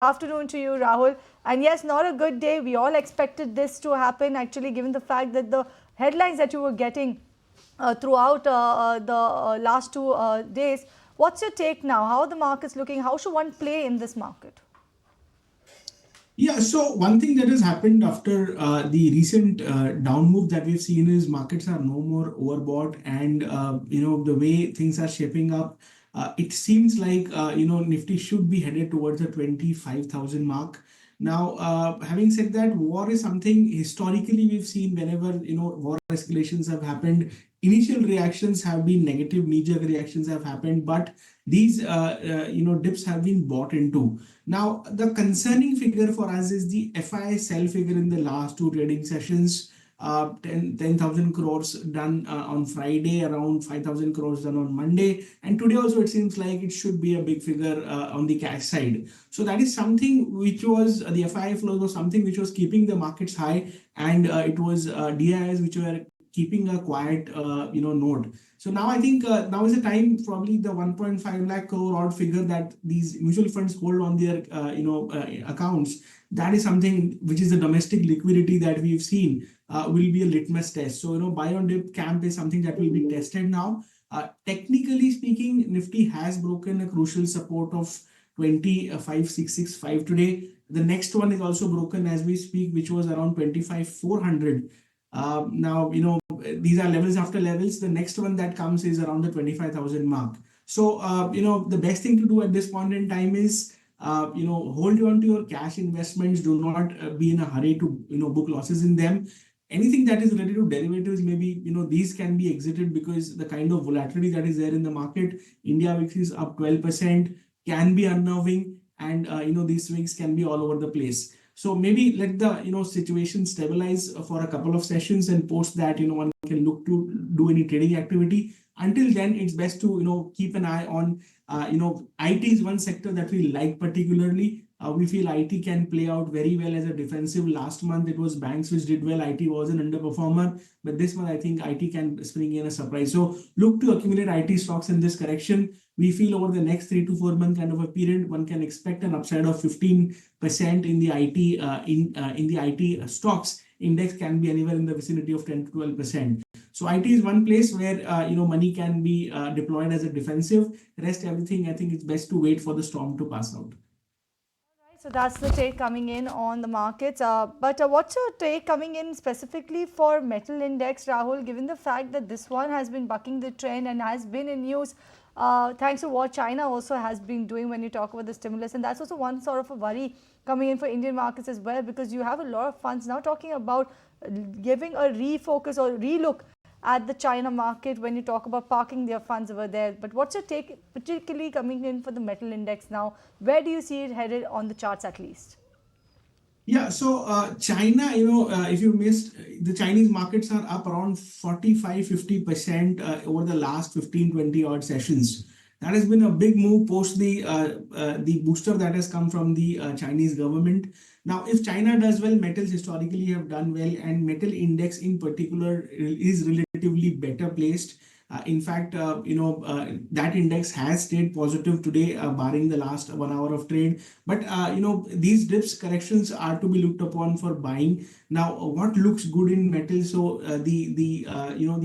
afternoon to you, Rahul. And yes, not a good day. We all expected this to happen, actually, given the fact that the headlines that you were getting throughout the last 2 days. What's your take now? How are the markets looking? How should one play in this market? Yeah, so one thing that has happened after the recent down move that we've seen is markets are no more overbought, and the way things are shaping up, it seems like Nifty should be headed towards the 25,000 mark. Now, having said that, war is something historically we've seen whenever war escalations have happened. Initial reactions have been negative, knee-jerk reactions have happened, but these dips have been bought into. Now, the concerning figure for us is the FI sell figure in the last two trading sessions. 10,000 crores done on Friday, around 5,000 crores done on Monday. And today also it seems like it should be a big figure on the cash side. So that is something which was, the FI flows was something which was keeping the markets high, and it was DIs which were keeping a quiet note. So now I think now is the time, probably the 1.5 lakh crore odd figure that these mutual funds hold on their accounts. That is something which is the domestic liquidity that we've seen will be a litmus test. So buy on dip camp is something that will be tested now. Technically speaking, Nifty has broken a crucial support of 25,665 today. The next one is also broken as we speak, which was around 25,400. Now, these are levels after levels. The next one that comes is around the 25,000 mark. So, the best thing to do at this point in time is, hold on to your cash investments. Do not be in a hurry to, book losses in them. Anything that is related to derivatives, maybe, these can be exited because the kind of volatility that is there in the market, India VIX is up 12%, can be unnerving, and, these swings can be all over the place. So maybe let the situation stabilize for a couple of sessions, and post that one can look to do any trading activity. Until then, it's best to keep an eye on IT is one sector that we like particularly. We feel IT can play out very well as a defensive. Last month it was banks which did well. IT was an underperformer, but this month I think IT can spring in a surprise. So look to accumulate IT stocks in this correction. We feel over the next 3 to 4 month kind of a period, one can expect an upside of 15% in the IT in the IT stocks. Index can be anywhere in the vicinity of 10 to 12%. So IT is one place where money can be deployed as a defensive. Rest everything, I think it's best to wait for the storm to pass out. So that's the take coming in on the markets. But what's your take coming in specifically for metal index, Rahul, given the fact that this one has been bucking the trend and has been in news thanks to what China also has been doing when you talk about the stimulus. And that's also one sort of a worry coming in for Indian markets as well, because you have a lot of funds now talking about giving a refocus or relook at the China market when you talk about parking their funds over there. But what's your take, particularly coming in for the metal index now? Where do you see it headed on the charts at least? Yeah, so China, if you missed, the Chinese markets are up around 45-50% over the last 15-20 odd sessions. That has been a big move post the booster that has come from the Chinese government. Now, if China does well, metals historically have done well, and metal index in particular is relatively better placed. In fact, that index has stayed positive today, barring the last 1 hour of trade. But these dips corrections are to be looked upon for buying. Now, what looks good in metal? So the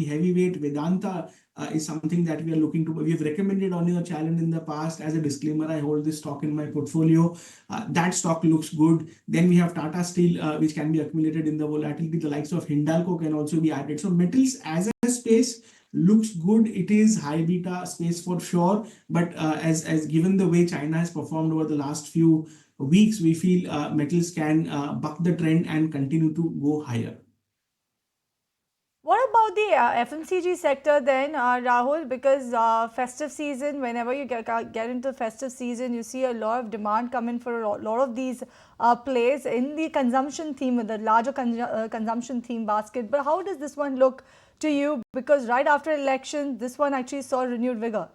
heavyweight Vedanta is something that we are looking to. We have recommended on your channel in the past. As a disclaimer, I hold this stock in my portfolio. That stock looks good. Then we have Tata Steel, which can be accumulated in the volatility. The likes of Hindalco can also be added. So metals as a space looks good. It is high beta space for sure, but as given the way China has performed over the last few weeks, we feel metals can buck the trend and continue to go higher. What about the FMCG sector then, Rahul? Because festive season, whenever you get into festive season, you see a lot of demand coming for a lot of these plays in the consumption theme, the larger consumption theme basket. But how does this one look to you? Because right after election, this one actually saw renewed vigor.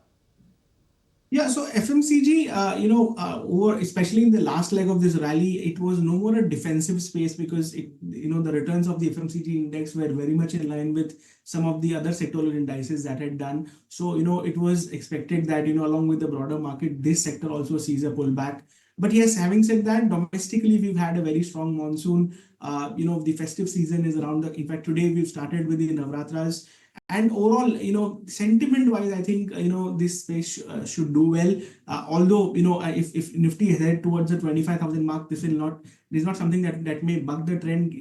Yeah, so FMCG, over especially in the last leg of this rally, it was no more a defensive space because the returns of the FMCG index were very much in line with some of the other sectoral indices that had done. So, it was expected that, along with the broader market, this sector also sees a pullback. But yes, having said that, domestically we've had a very strong monsoon. The festive season is around the. In fact, today we've started with the Navratras, and overall, sentiment wise, I think this space should do well. Although if Nifty head towards the 25,000 mark, this is not something that may buck the trend.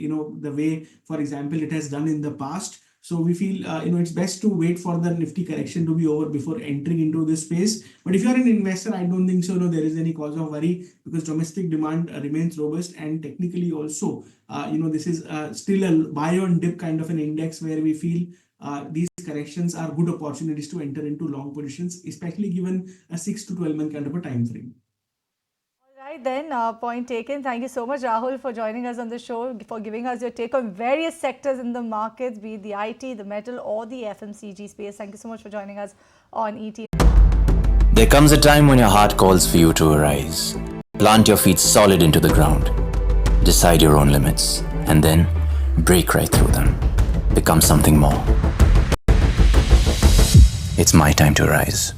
The way, for example, it has done in the past. So we feel it's best to wait for the Nifty correction to be over before entering into this space. But if you're an investor, I don't think so. No, there is any cause of worry because domestic demand remains robust, and technically also, this is still a buy on dip kind of an index where we feel these corrections are good opportunities to enter into long positions, especially given a 6 to 12 month kind of a time frame. All right, then, point taken. Thank you so much, Rahul, for joining us on the show, for giving us your take on various sectors in the markets, be it the IT, the metal, or the FMCG space. Thank you so much for joining us on ET. There comes a time when your heart calls for you to arise. Plant your feet solid into the ground. Decide your own limits. And then break right through them. Become something more. It's my time to rise.